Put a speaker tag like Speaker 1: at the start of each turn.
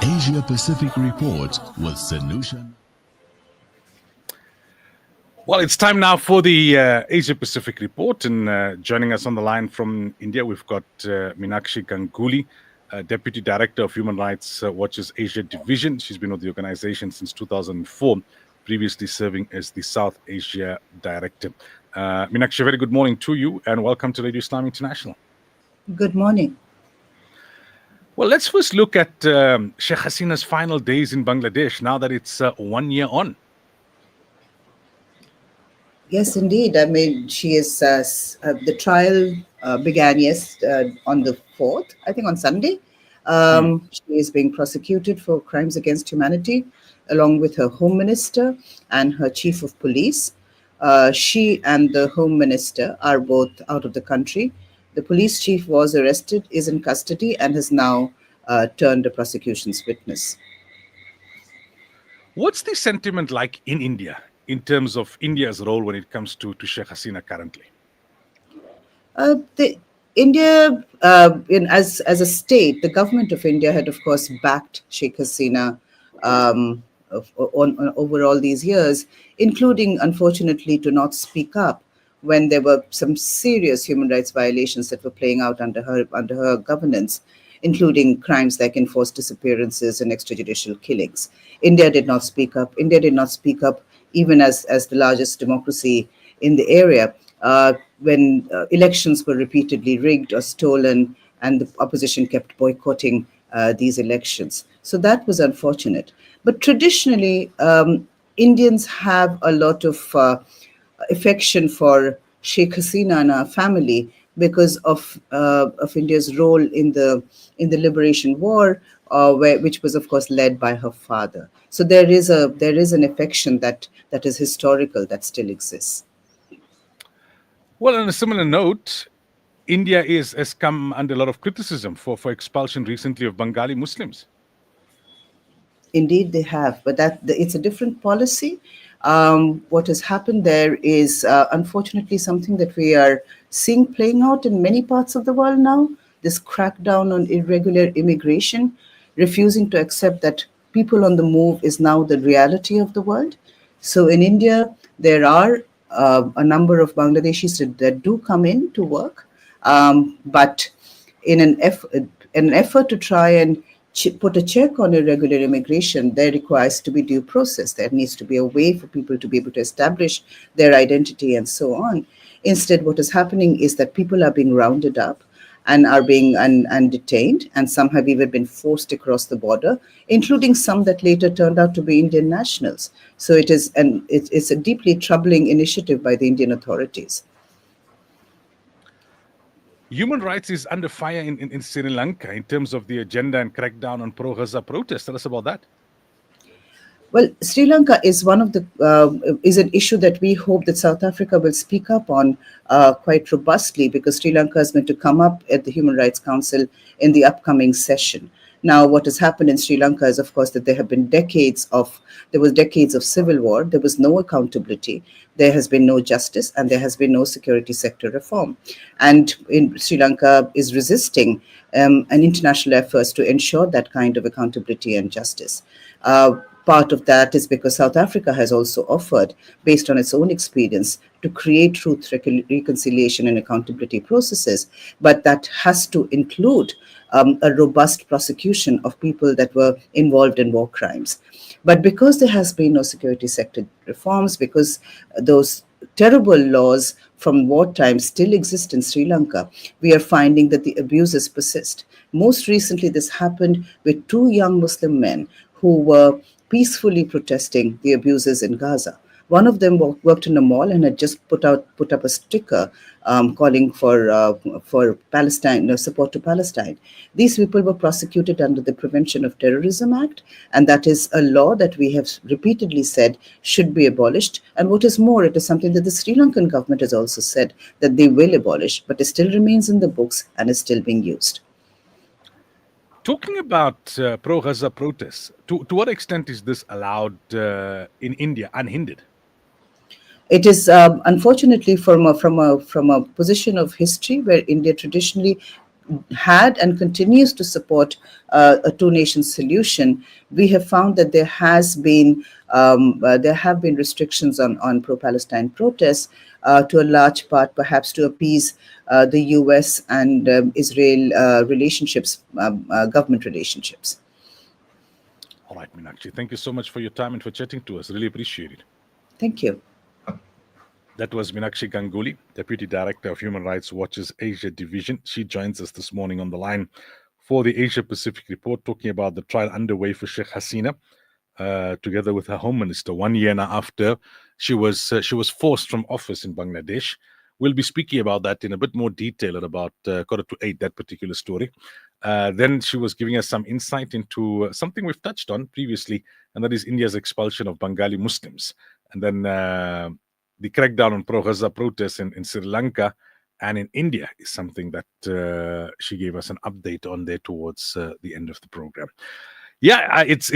Speaker 1: Asia Pacific Report with Sanushan.
Speaker 2: Well, it's time now for the Asia Pacific Report, and joining us on the line from India, we've got Meenaskshi Ganguly, Deputy Director of Human Rights Watch's Asia Division. She's been with the organization since 2004, previously serving as the South Asia Director. Meenaskshi, very good morning to you, and welcome to Radio Islam International.
Speaker 3: Good morning.
Speaker 2: Well, let's first look at Sheikh Hasina's final days in Bangladesh, now that it's 1 year on.
Speaker 3: Yes, indeed. I mean, she is. The trial began on the 4th, I think on Sunday. She is being prosecuted for crimes against humanity, along with her Home Minister and her Chief of Police. She and the Home Minister are both out of the country. The police chief was arrested, is in custody, and has now turned a prosecution's witness.
Speaker 2: What's the sentiment like in India in terms of India's role when it comes to Sheikh Hasina currently?
Speaker 3: India, as a state, the government of India had, of course, backed Sheikh Hasina over all these years, including, unfortunately, to not speak up when there were some serious human rights violations that were playing out under her governance, including crimes like enforced disappearances and extrajudicial killings. India did not speak up. India did not speak up even as the largest democracy in the area when elections were repeatedly rigged or stolen, and the opposition kept boycotting these elections. So that was unfortunate. But traditionally, Indians have a lot of affection for Sheikh Hasina and her family because of India's role in the liberation war, which was, of course, led by her father. So there is an affection that is historical that still exists.
Speaker 2: Well, on a similar note, India has come under a lot of criticism for expulsion recently of Bengali Muslims.
Speaker 3: Indeed, they have, but it's a different policy. What has happened there is unfortunately something that we are seeing playing out in many parts of the world now. This crackdown on irregular immigration, refusing to accept that people on the move is now the reality of the world. So in India, there are a number of Bangladeshis that do come in to work, but in an effort to try and put a check on irregular immigration, there requires to be due process. There needs to be a way for people to be able to establish their identity and so on. Instead, what is happening is that people are being rounded up and are being detained, and some have even been forced across the border, including some that later turned out to be Indian nationals. So it's a deeply troubling initiative by the Indian authorities.
Speaker 2: Human rights is under fire in Sri Lanka in terms of the agenda and crackdown on pro-Gaza protests. Tell us about that.
Speaker 3: Well, Sri Lanka is is an issue that we hope that South Africa will speak up on quite robustly, because Sri Lanka is going to come up at the Human Rights Council in the upcoming session. Now, what has happened in Sri Lanka is, of course, that there was decades of civil war. There was no accountability. There has been no justice, and there has been no security sector reform. And Sri Lanka is resisting an international efforts to ensure that kind of accountability and justice. Part of that is because South Africa has also offered, based on its own experience, to create truth, reconciliation, and accountability processes, but that has to include a robust prosecution of people that were involved in war crimes. But because there has been no security sector reforms, because those terrible laws from wartime still exist in Sri Lanka, we are finding that the abuses persist. Most recently, this happened with two young Muslim men who were peacefully protesting the abuses in Gaza. One of them worked in a mall and had just put up a sticker calling for Palestine, support to Palestine. These people were prosecuted under the Prevention of Terrorism Act, and that is a law that we have repeatedly said should be abolished. And what is more, it is something that the Sri Lankan government has also said that they will abolish, but it still remains in the books and is still being used.
Speaker 2: Talking about pro-Gaza protests, to what extent is this allowed in India unhindered?
Speaker 3: It is unfortunately from a position of history where India traditionally had and continues to support a two-nation solution. We have found that there have been restrictions on pro-Palestine protests to a large part, perhaps to appease the U.S. and Israel relationships, government relationships.
Speaker 2: All right, Meenakshi, thank you so much for your time and for chatting to us. Really appreciate it.
Speaker 3: Thank you.
Speaker 2: That was Meenaskshi Ganguly, Deputy Director of Human Rights Watch's Asia Division. She joins us this morning on the line for the Asia Pacific Report, talking about the trial underway for Sheikh Hasina, together with her Home Minister, 1 year now after she was forced from office in Bangladesh. We'll be speaking about that in a bit more detail at about 7:45, that particular story. Then she was giving us some insight into something we've touched on previously, and that is India's expulsion of Bengali Muslims. And then the crackdown on pro-Gaza protests in Sri Lanka and in India is something that she gave us an update on there towards the end of the program. Yeah, it's